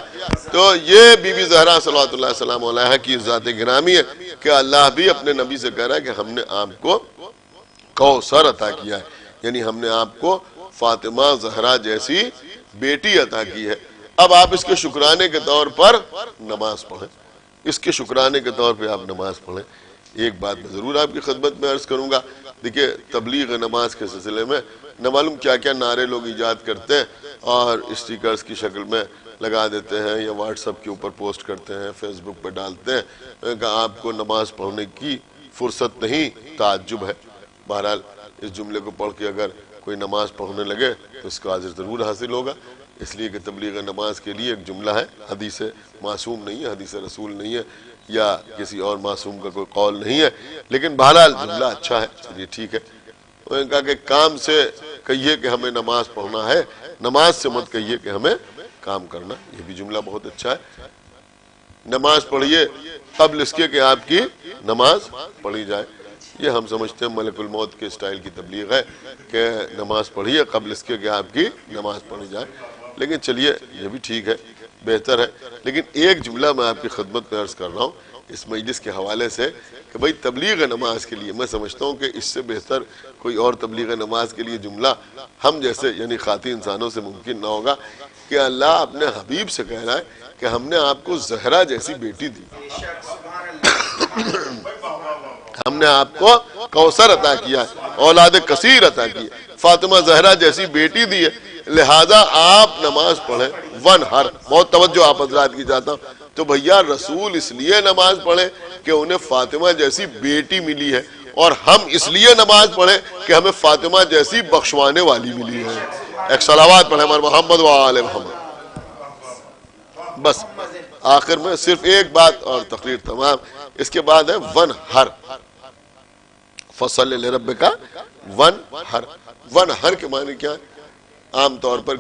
تو یہ بی بی زہرا صلوات اللہ السلام علیہ کی ذات گرامی ہے کہ اللہ بھی اپنے نبی سے کہہ رہا ہے کہ ہم نے آپ کو کوثر عطا کیا ہے، یعنی ہم نے آپ کو فاطمہ زہرا جیسی بیٹی عطا کی ہے۔ اب آپ اس کے شکرانے کے طور پر نماز پڑھیں، اس کے شکرانے کے طور پہ آپ نماز پڑھیں۔ ایک بات میں ضرور آپ کی خدمت میں عرض کروں گا، دیکھیں تبلیغ نماز کے سلسلے میں نہ معلوم کیا کیا نعرے لوگ ایجاد کرتے ہیں اور اسٹیکرز کی شکل میں لگا دیتے ہیں یا واٹس ایپ کے اوپر پوسٹ کرتے ہیں، فیس بک پہ ڈالتے ہیں کہ آپ کو نماز پڑھنے کی فرصت نہیں، تعجب ہے۔ بہرحال اس جملے کو پڑھ کے اگر کوئی نماز پڑھنے لگے تو اس کا اجر ضرور حاصل ہوگا، اس لیے کہ تبلیغ نماز کے لیے ایک جملہ ہے، حدیث معصوم نہیں ہے، حدیث رسول نہیں ہے یا کسی اور معصوم کا کوئی قول نہیں ہے، لیکن بہرحال جملہ اچھا ہے، چلیے ٹھیک ہے۔ انہوں نے کہا کہ کام سے کہیے کہ ہمیں نماز پڑھنا ہے، نماز سے مت کہیے کہ ہمیں کام کرنا، یہ بھی جملہ بہت اچھا ہے۔ نماز پڑھیے قبل اس کے کہ آپ کی نماز پڑھی جائے، یہ ہم سمجھتے ہیں ملک الموت کے سٹائل کی تبلیغ ہے کہ نماز پڑھیے قبل اس کے کہ آپ کی نماز پڑھی جائے، لیکن چلیے یہ بھی ٹھیک ہے، بہتر ہے۔ لیکن ایک جملہ میں آپ کی خدمت میں عرض کر رہا ہوں اس مجلس کے حوالے سے کہ بھئی تبلیغ نماز کے لیے میں سمجھتا ہوں کہ اس سے بہتر کوئی اور تبلیغ نماز کے لیے جملہ ہم جیسے یعنی خاطی انسانوں سے ممکن نہ ہوگا کہ اللہ اپنے حبیب سے کہہ رہا ہے کہ ہم نے آپ کو زہرا جیسی بیٹی دی، ہم نے آپ کو کوثر عطا کیا ہے، اولاد کثیر عطا کی ہے، فاطمہ زہرا جیسی بیٹی دی ہے، لہذا آپ نماز پڑھیں ون ہر۔ بہت توجہ آپ حضرات کی چاہتا ہوں، تو بھیا رسول اس لیے نماز پڑھیں کہ انہیں فاطمہ جیسی بیٹی ملی ہے، اور ہم اس لیے نماز پڑھیں کہ ہمیں فاطمہ جیسی بخشوانے والی ملی ہے۔ ایک صلوات پڑھیں ہمارے محمد وآل محمد۔ بس آخر میں صرف ایک بات اور تقریر تمام، اس کے بعد ہے ون ہر، فصل لربک ون ہر۔ ون ہر کے معنی کیا ہے؟ عام طور پر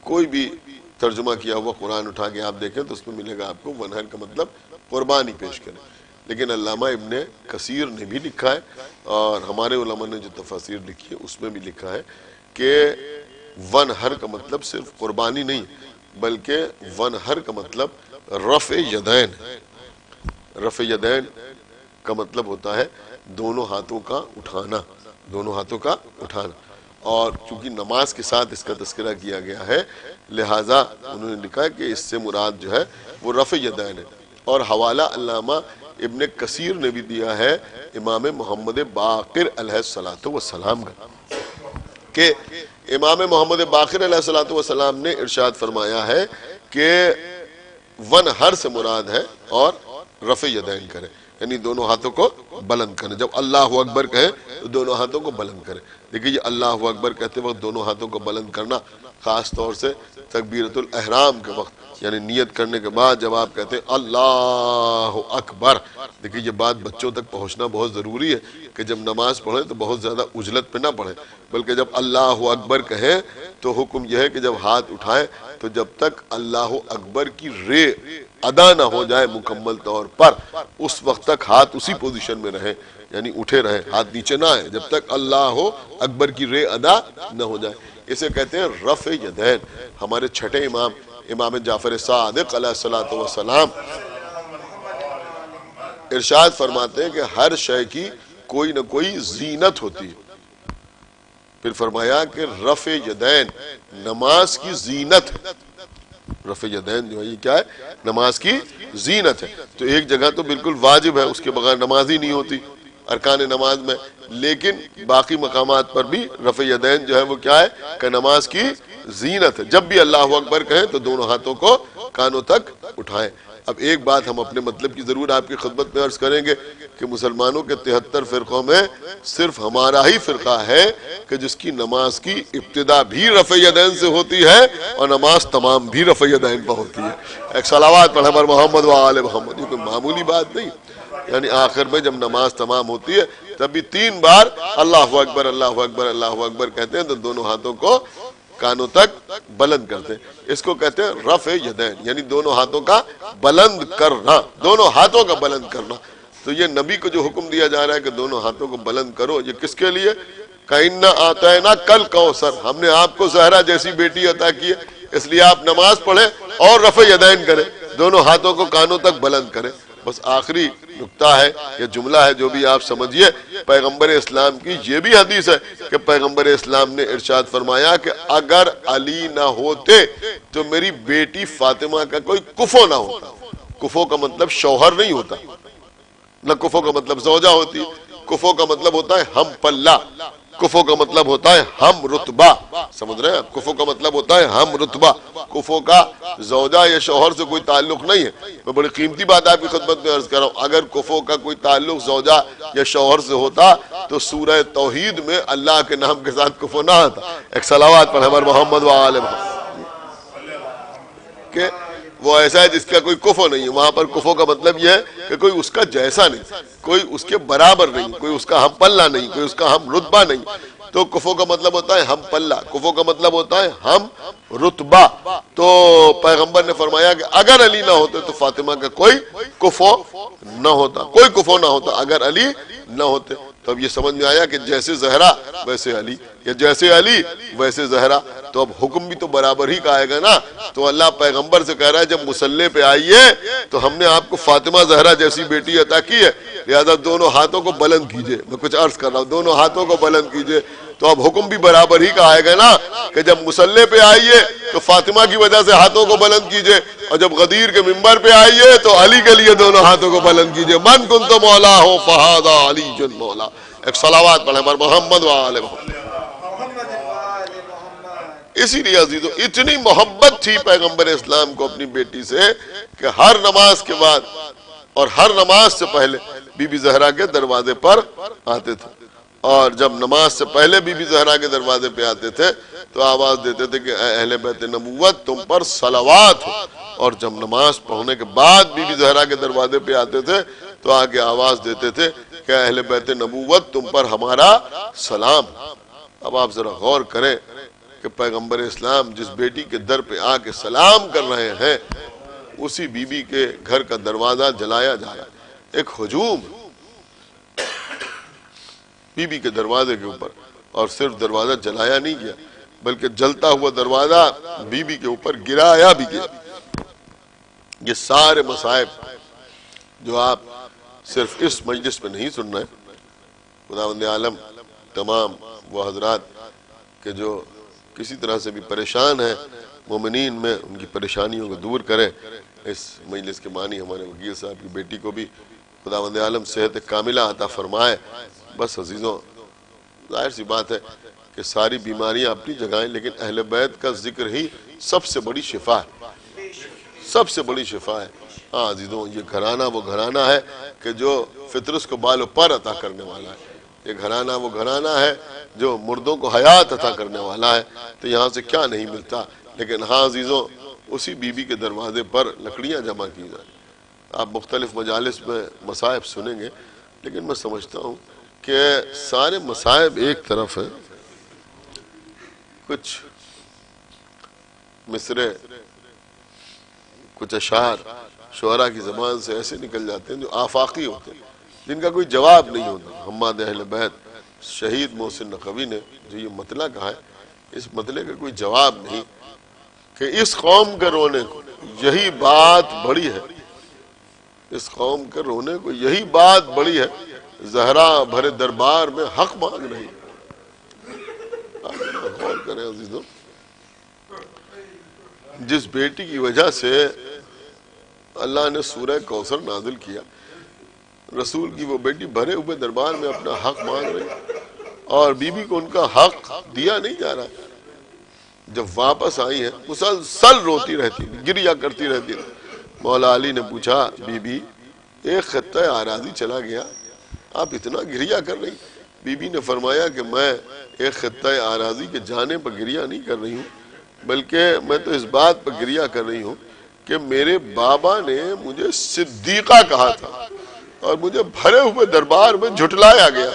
کوئی بھی ترجمہ کیا ہوا قرآن اٹھا کے آپ دیکھیں تو اس میں ملے گا آپ کو ون ہر کا مطلب قربانی پیش کریں، لیکن علامہ ابن کثیر نے بھی لکھا ہے اور ہمارے علماء نے جو تفاسیر لکھی ہے اس میں بھی لکھا ہے کہ ون ہر کا مطلب صرف قربانی نہیں بلکہ ون ہر کا مطلب رفع یدین۔ رفع یدین کا مطلب ہوتا ہے دونوں ہاتھوں کا اٹھانا، دونوں ہاتھوں کا اٹھانا، اور چونکہ نماز کے ساتھ اس کا تذکرہ کیا گیا ہے لہٰذا انہوں نے لکھا کہ اس سے مراد جو ہے وہ رفع یدین ہے۔ اور حوالہ علامہ ابن کثیر نے بھی دیا ہے امام محمد باقر علیہ السلام کا، کہ امام محمد باقر علیہ السلام نے ارشاد فرمایا ہے کہ ون ہر سے مراد ہے اور رفع یدین کرے، یعنی دونوں ہاتھوں کو بلند کریں. جب اللہ اکبر کہیں تو دونوں ہاتھوں کو بلند کریں. دیکھیے یہ اللہ اکبر کہتے وقت دونوں ہاتھوں کو بلند کرنا خاص طور سے تکبیرۃ الاحرام کے وقت، یعنی نیت کرنے کے بعد جب آپ کہتے ہیں اللہ اکبر. دیکھیے یہ بات بچوں تک پہنچنا بہت ضروری ہے کہ جب نماز پڑھیں تو بہت زیادہ عجلت پہ نہ پڑھیں، بلکہ جب اللہ اکبر کہیں تو حکم یہ ہے کہ جب ہاتھ اٹھائیں تو جب تک اللہ اکبر کی رے ادا نہ ہو جائے مکمل طور پر، اس وقت تک ہاتھ اسی پوزیشن میں رہیں، یعنی اٹھے رہیں، ہاتھ نیچے نہ آئے جب تک اللہ اکبر کی رے ادا نہ ہو جائے. اسے کہتے ہیں رفع یدین. ہمارے چھٹے امام امام جعفر صادق علیہ الصلوۃ والسلام ارشاد فرماتے ہیں کہ ہر شے کی کوئی نہ کوئی زینت ہوتی ہے. پھر فرمایا کہ رفع یدین نماز کی زینت ہے. رفع یدین جو ہے یہ کیا ہے؟ نماز کی زینت ہے. تو ایک جگہ تو بالکل واجب ہے، اس کے بغیر نماز ہی نہیں ہوتی ارکان نماز میں، لیکن باقی مقامات پر بھی رفع یدین جو ہے وہ کیا ہے کہ نماز کی زینت ہے. جب بھی اللہ اکبر کہیں تو دونوں ہاتھوں کو کانوں تک اٹھائیں. اب ایک بات ہم اپنے مطلب کی ضرور آپ کی خدمت میں عرض کریں گے کہ مسلمانوں کے 73 فرقوں میں صرف ہمارا ہی فرقہ ہے کہ جس کی نماز کی ابتدا بھی رفع یدین سے ہوتی ہے اور نماز تمام بھی رفع یدین پر ہوتی ہے. ایک صلوات پڑھیں بر محمد و آل محمد. یہ کوئی معمولی بات نہیں، یعنی آخر میں جب نماز تمام ہوتی ہے تب بھی 3 بار اللہ اکبر اللہ اکبر اللہ اکبر کہتے ہیں تو دونوں ہاتھوں کو کانوں تک بلند کرتے ہیں. اس کو کہتے ہیں رفع یدین، یعنی دونوں ہاتھوں کا بلند کرنا، دونوں ہاتھوں کا بلند کرنا. تو یہ نبی کو جو حکم دیا جا رہا ہے کہ دونوں ہاتھوں کو بلند کرو، یہ کس کے لیے؟ کَإِنَّا آتَيْنَا الْكَوْثَرَ، ہم نے آپ کو زہرا جیسی بیٹی عطا کی ہے، اس لیے آپ نماز پڑھیں اور رفع یدین کریں، دونوں ہاتھوں کو کانوں تک بلند کریں. بس آخری نکتہ ہے یا جملہ ہے جو بھی آپ سمجھیے، پیغمبر اسلام کی یہ بھی حدیث ہے کہ پیغمبر اسلام نے ارشاد فرمایا کہ اگر علی نہ ہوتے تو میری بیٹی فاطمہ کا کوئی کفو نہ ہوتا. کفو کا مطلب شوہر نہیں ہوتا، نہ کفو کا مطلب زوجہ ہوتی. کفو کا مطلب ہوتا ہے ہم پلہ، کفو کا مطلب ہوتا ہے ہم رتبہ. سمجھ رہے ہیں؟ کفو کا مطلب ہوتا ہے ہم رتبہ. کفو کا زوجہ یا شوہر سے کوئی تعلق نہیں ہے. میں بڑی قیمتی بات آپ کی خدمت میں عرض کر رہا ہوں، اگر کفو کا کوئی تعلق زوجہ یا شوہر سے ہوتا تو سورہ توحید میں اللہ کے نام کے ساتھ کفو نہ آتا. ایک صلوات پر ہمارے محمد و آل محمد کہ وہ ایسا ہے جس کا کوئی کفو نہیں ہے. وہاں پر کفو کا مطلب یہ ہے کہ کوئی اس کا جیسا نہیں، کوئی اس کے برابر نہیں، کوئی اس کا ہم پلہ نہیں، کوئی اس کا ہم رتبہ نہیں. تو کفو کا مطلب ہوتا ہے ہم پلہ، کفو کا مطلب ہوتا ہے ہم رتبہ. تو پیغمبر نے فرمایا کہ اگر علی نہ ہوتے تو فاطمہ کا کوئی کفو نہ ہوتا، کوئی کفو نہ ہوتا اگر علی نہ ہوتے. تو اب یہ سمجھ میں آیا کہ جیسے زہرا ویسے علی، یا جیسے علی ویسے زہرا. تو اب حکم بھی تو برابر ہی کا آئے گا نا. تو اللہ پیغمبر سے کہہ رہا ہے جب مصلی پہ آئیے تو ہم نے آپ کو فاطمہ زہرا جیسی بیٹی عطا کی ہے، لہذا دونوں ہاتھوں کو بلند کیجئے. میں کچھ عرض کر رہا ہوں، دونوں ہاتھوں کو بلند کیجئے. تو اب حکم بھی برابر ہی کا آئے گا نا کہ جب مصلی پہ آئیے تو فاطمہ کی وجہ سے ہاتھوں کو بلند کیجئے، اور جب غدیر کے ممبر پہ آئیے تو علی کے لیے دونوں ہاتھوں کو بلند کیجئے. من کنت مولا ہو فہذا علی جن مولا. ایک صلوات پڑھیں پر محمد و آل محمد. اسی لیے عزیزو اتنی محبت تھی پیغمبر اسلام کو اپنی بیٹی سے کہ ہر نماز کے بعد اور ہر نماز سے پہلے بی بی زہرا کے دروازے پر آتے تھے. اور جب نماز سے پہلے بی بی زہرا کے دروازے پہ آتے تھے تو آواز دیتے تھے کہ اے اہل بیت نبوت تم پر صلوات ہو. اور جب نماز پڑھنے کے بعد بی بی زہرا کے دروازے پہ آتے تھے تو آگے آواز دیتے تھے کہ اے اہل بیت نبوت تم پر ہمارا سلام. اب آپ ذرا غور کریں کہ پیغمبر اسلام جس بیٹی کے در پہ آ کے سلام کر رہے ہیں اسی بی بی کے گھر کا دروازہ جلایا جا رہا ہے. ایک ہجوم بی بی کے دروازے کے اوپر، اور صرف دروازہ جلایا نہیں گیا بلکہ جلتا ہوا دروازہ بی بی کے اوپر گرایا بھی گیا. یہ سارے مصائب جو آپ صرف اس مجلس میں نہیں سن رہے، خداوند عالم تمام وہ حضرات کہ جو کسی طرح سے بھی پریشان ہیں مومنین میں، ان کی پریشانیوں کو دور کرے. اس مجلس کے معنی ہمارے وکیل صاحب کی بیٹی کو بھی خداوند عالم صحت کاملہ عطا فرمائے. بس عزیزوں ظاہر سی بات ہے کہ ساری بیماریاں اپنی جگہ ہیں، لیکن اہل بیت کا ذکر ہی سب سے بڑی شفا ہے. سب سے بڑی شفا ہے۔ ہاں عزیزوں، یہ گھرانہ وہ گھرانہ ہے کہ جو فطرت کو بال و پر عطا کرنے والا ہے، یہ گھرانہ وہ گھرانہ ہے جو مردوں کو حیات عطا کرنے والا ہے۔ تو یہاں سے کیا نہیں ملتا، لیکن ہاں عزیزوں اسی بیوی کے دروازے پر لکڑیاں جمع کی جائیں۔ آپ مختلف مجالس میں مصائب سنیں گے، لیکن میں سمجھتا ہوں کہ سارے مصائب ایک طرف ہیں، کچھ مصرے، کچھ اشعار شعراء کی زبان سے ایسے نکل جاتے ہیں جو آفاقی ہوتے ہیں، جن کا کوئی جواب نہیں ہوتا۔ حماد اہل بیت شہید محسن نقوی نے جو یہ مطلع کہا ہے، اس مطلع کا کوئی جواب نہیں کہ اس قوم کے رونے کو یہی بات بڑی ہے، اس قوم کے رونے کو یہی بات بڑی ہے، زہرا بھرے دربار میں حق مانگ رہی۔ آپ غور کریں عزیزوں، جس بیٹی کی وجہ سے اللہ نے سورہ کوثر نازل کیا، رسول کی وہ بیٹی بھرے ہوئے دربار میں اپنا حق مانگ رہی، اور بی بی کو ان کا حق دیا نہیں جا رہا۔ جب واپس آئی ہیں مسلسل روتی رہتی، گریہ کرتی رہتی۔ مولا علی نے پوچھا، بی بی ایک خطہ اراضی چلا گیا، آپ اتنا گریہ کر رہی؟ بی بی نے فرمایا کہ میں ایک خطہ اراضی کے جانے پر گریہ نہیں کر رہی ہوں، بلکہ میں تو اس بات پر گریہ کر رہی ہوں کہ میرے بابا نے مجھے صدیقہ کہا تھا اور مجھے بھرے ہوئے دربار میں جھٹلایا گیا،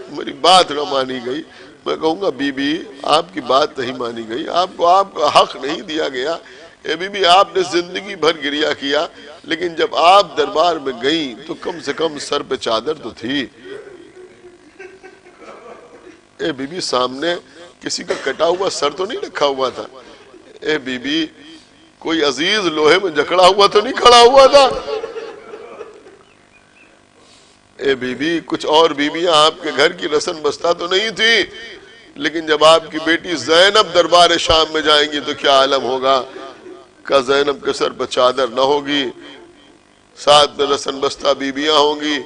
میری بات نہ مانی گئی۔ میں کہوں گا بی بی آپ کی بات نہیں مانی گئی، آپ کو آپ کا حق نہیں دیا گیا۔ اے بی بی آپ نے زندگی بھر گریہ کیا، لیکن جب آپ دربار میں گئیں تو کم سے کم سر پہ چادر تو تھی۔ اے بی بی سامنے کسی کا کٹا ہوا سر تو نہیں رکھا ہوا تھا، اے بی بی کوئی عزیز لوہے میں جکڑا ہوا تو نہیں کھڑا ہوا تھا، اے بی بی کچھ اور بیویاں آپ کے گھر کی رسن بستہ تو نہیں تھی، لیکن جب آپ کی بیٹی زینب دربار شام میں جائیں گی تو کیا عالم ہوگا کہ زینب کے سر پر چادر نہ ہوگی، ساتھ میں رسن بستہ بیویاں ہوں گی،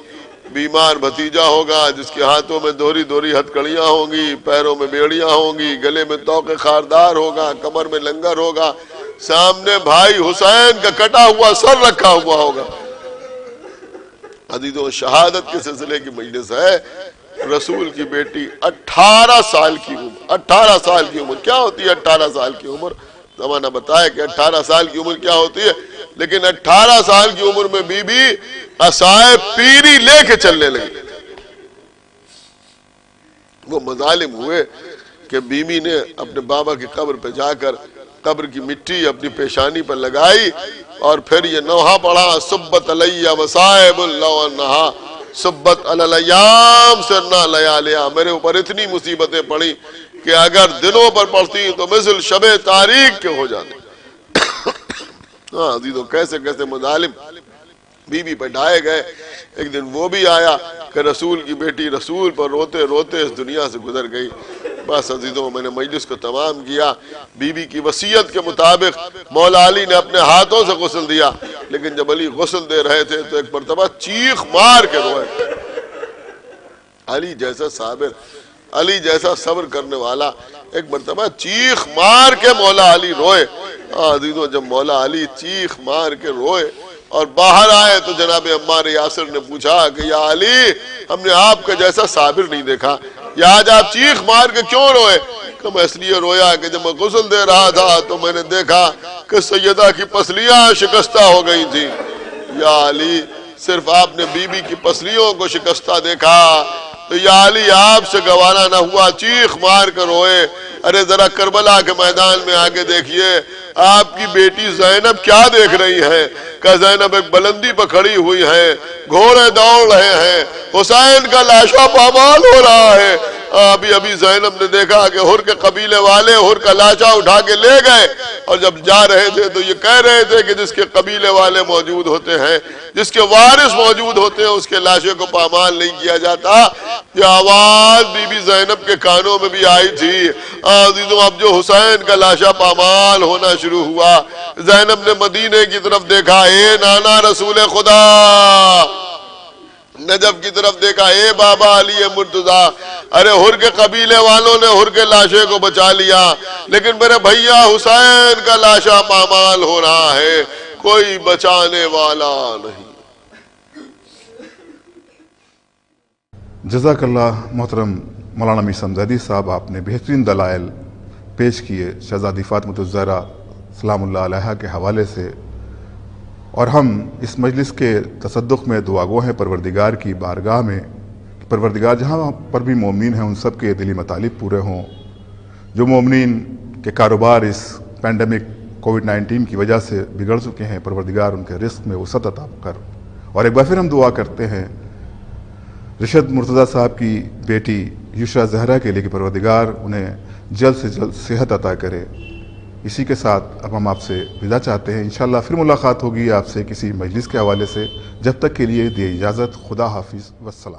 بیمار بھتیجا ہوگا جس کے ہاتھوں میں دوہری دوہری ہتکڑیاں ہوں گی، پیروں میں بیڑیاں ہوں گی، گلے میں توق خاردار ہوگا، کمر میں لنگر ہوگا، سامنے بھائی حسین کا کٹا ہوا سر رکھا ہوا ہوگا۔ عزیزوں شہادت کے سلسلے کی مجلس ہے، رسول کی بیٹی 18 سال کی عمر، 18 سال کی عمر کیا ہوتی ہے؟ 18 سال کی عمر زمانہ بتایا کہ 18 سال کی عمر کیا ہوتی ہے، لیکن 18 سال کی عمر میں بی بی عصائے پیری لے کے چلنے لگی۔ وہ مظالم ہوئے کہ بی بی نے اپنے بابا کی قبر پہ جا کر قبر کی مٹی اپنی پیشانی پر لگائی اور پھر یہ نوحہ پڑھا، سبت علیہ وصائب اللہ ونہا سبت علی الایام سرنا لیالیا، میرے اوپر اتنی مصیبتیں پڑی کہ اگر دنوں پر پڑھتی تو مثل شب تاریخ کے ہو جاتے۔ ہاں عزیزوں کیسے کیسے مظالم بی بی پہ ڈھائے گئے۔ ایک دن وہ بھی آیا کہ رسول کی بیٹی رسول پر روتے روتے اس دنیا سے گزر گئی۔ بس عزیزوں میں نے مجلس کو تمام کیا، بی بی کی وصیت کے مطابق مولا علی نے اپنے ہاتھوں سے غسل دیا، لیکن جب علی غسل دے رہے تھے تو ایک مرتبہ چیخ مار کے روئے۔ علی جیسا صابر، علی جیسا صبر کرنے والا، ایک مرتبہ چیخ مار کے مولا علی روئے۔ عزیزوں جب مولا علی چیخ مار کے روئے اور باہر آئے تو جناب عمار یاسر نے پوچھا کہ یا علی ہم نے آپ کا جیسا صابر نہیں دیکھا، یا آج آپ چیخ مار کے کیوں روئے؟ کہ میں اس لیے رویا کہ جب میں غسل دے رہا تھا تو میں نے دیکھا کہ سیدہ کی پسلیاں شکستہ ہو گئی تھی۔ یا علی صرف آپ نے بی بی کی پسلیوں کو شکستہ دیکھا تو یا علی آپ سے گوارا نہ ہوا، چیخ مار کر روئے۔ ارے ذرا کربلا کے میدان میں آگے دیکھیے آپ کی بیٹی زینب کیا دیکھ رہی ہے کہ زینب ایک بلندی پر کھڑی ہوئی ہے، گھوڑے دوڑ رہے ہیں، حسین کا لاشا پامال ہو رہا ہے۔ ابھی زینب نے دیکھا کہ ہر کے قبیلے والے ہر کا لاشا اٹھا کے لے گئے، اور جب جا رہے تھے تو یہ کہہ رہے تھے کہ جس کے قبیلے والے موجود ہوتے ہیں، جس کے وارث موجود ہوتے ہیں، اس کے لاشے کو پامال نہیں کیا جاتا۔ یہ آواز بی بی زینب کے کانوں میں بھی آئی تھی۔ عزیزوں اب جو حسین کا لاشا پامال ہونا شروع ہوا، زینب نے مدینے کی طرف دیکھا، اے نانا رسول خدا، نجف کی طرف دیکھا، اے بابا علی مرتضی، ارے ہر کے قبیلے والوں نے ہر کے لاشے کو بچا لیا، لیکن میرے بھیا حسین کا لاشا پامال ہو رہا ہے، کوئی بچانے والا نہیں۔ جزاک اللہ محترم مولانا میر سمزیدی صاحب، آپ نے بہترین دلائل پیش کیے شہزادی فاطمۃ الزہرا سلام اللہ علیہا کے حوالے سے، اور ہم اس مجلس کے تصدق میں دعا گو ہیں پروردگار کی بارگاہ میں کہ پروردگار جہاں پر بھی مومنین ہیں ان سب کے دلی مطالب پورے ہوں، جو مومنین کے کاروبار اس پینڈیمک کووڈ-19 کی وجہ سے بگڑ چکے ہیں، پروردگار ان کے رزق میں وسعت عطا کر۔ اور ایک بار پھر ہم دعا کرتے ہیں رشد مرتضیٰ صاحب کی بیٹی یسریٰ زہرا کے لیے کہ پروردگار انہیں جلد سے جلد صحت عطا کرے۔ اسی کے ساتھ اب ہم آپ سے ودا چاہتے ہیں، انشاءاللہ پھر ملاقات ہوگی آپ سے کسی مجلس کے حوالے سے، جب تک کے لیے دیے اجازت، خدا حافظ والسلام۔